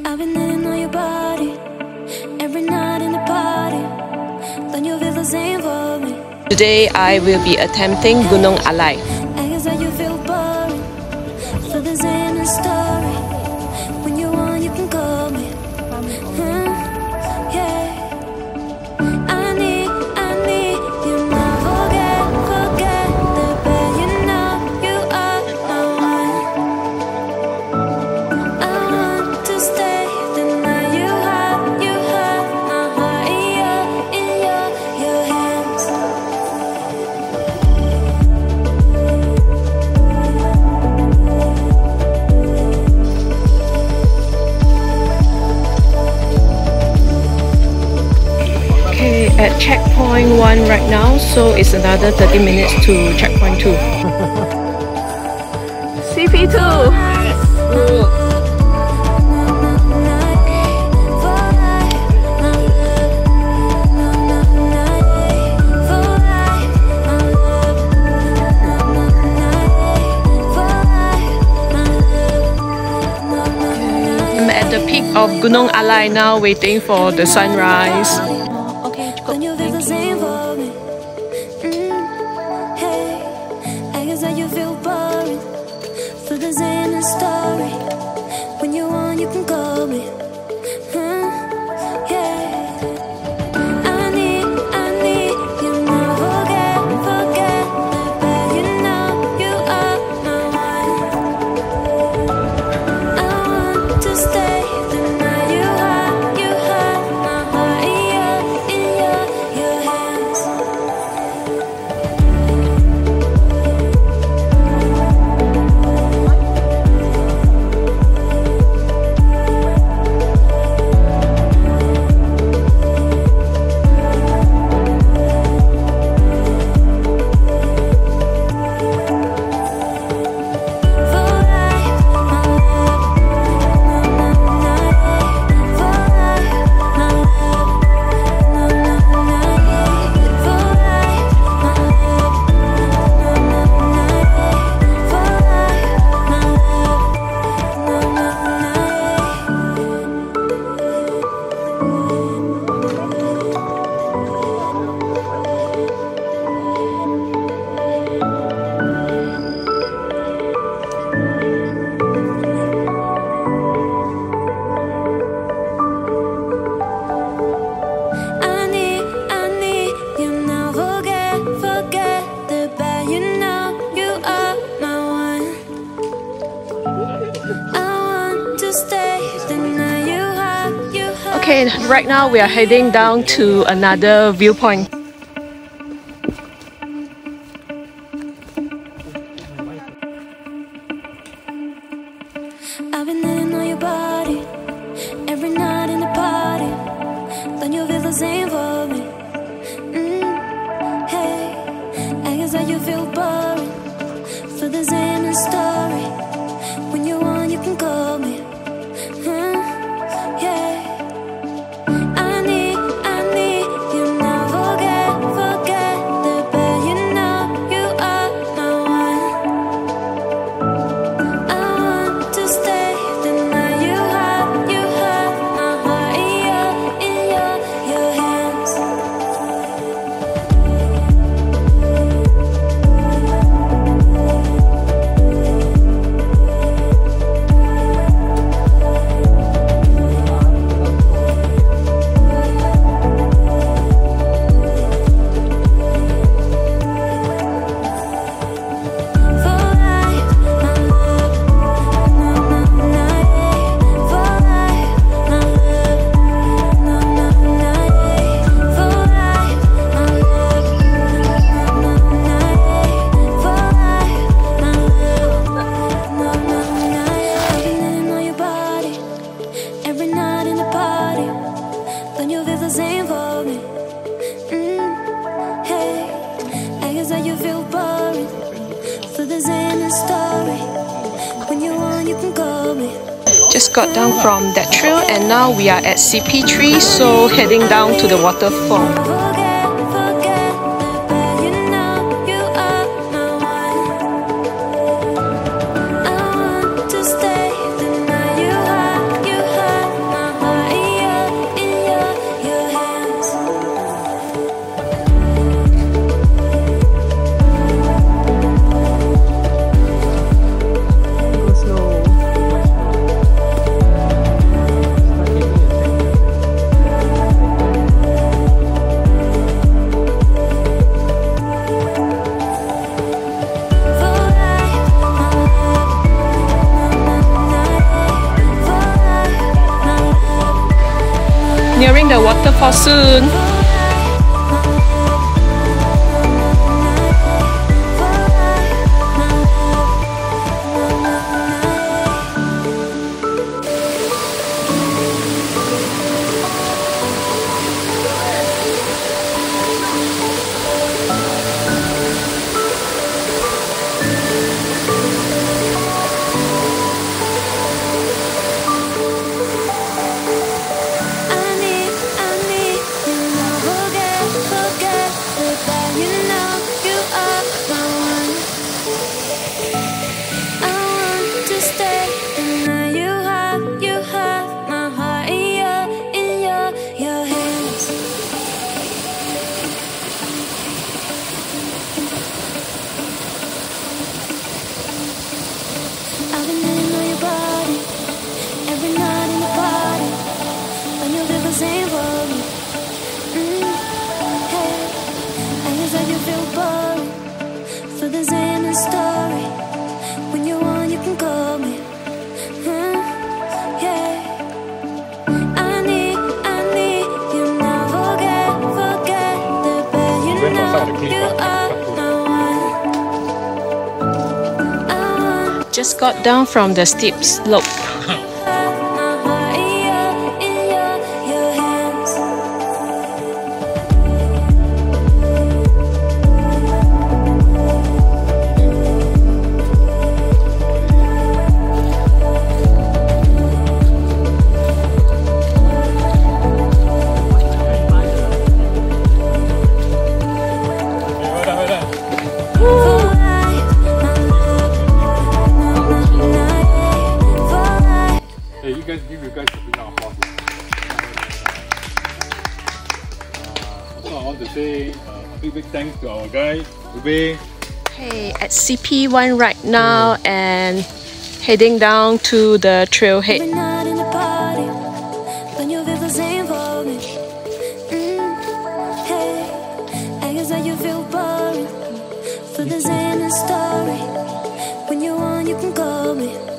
I've been hitting on your body every night in the party. Then you feel the same for me. Today I will be attempting Gunung Alai. I guess that you feel boring. So this ain't a story. When you want, you can call me. Yeah. I need you now. Forget the bad. You know you are my one. I want to stay the night. You have my heart in your hands. Okay, at checkpoint 1 right now, so it's another 30 minutes to checkpoint 2. CP2! I'm at the peak of Gunung Alai now, waiting for the sunrise. Then you feel the same for me. Hey, I guess that you feel boring. So this ain't a story. When you want, you can call me. Yeah. I need you now. Forget the bad. You know you are my one. I want to stay the night. You have my heart in your hands. I need you now. Forget the bad. You know you are my one. I want to stay the night. You have. Okay, right now we are heading down to another viewpoint. I've been hitting on your body every night in the party. Then you feel the same for me. Hey, I guess that you feel boring. So this ain't a story. When you want, you can call me. Yeah. I need you now. Forget the bad. You know you are my one. I want to stay the night. You have my heart in your hands. Just got down from that trail and now we are at CP3, so heading down to the waterfall. You have enjoying the waterfall soon. Just got down from the steep slope. Give you guys a big round of applause. Also, I want to say a big thanks to our guy, Ube. Hey, at CP1 right now and heading down to the trailhead. For the Zen story, when you want, you can call me.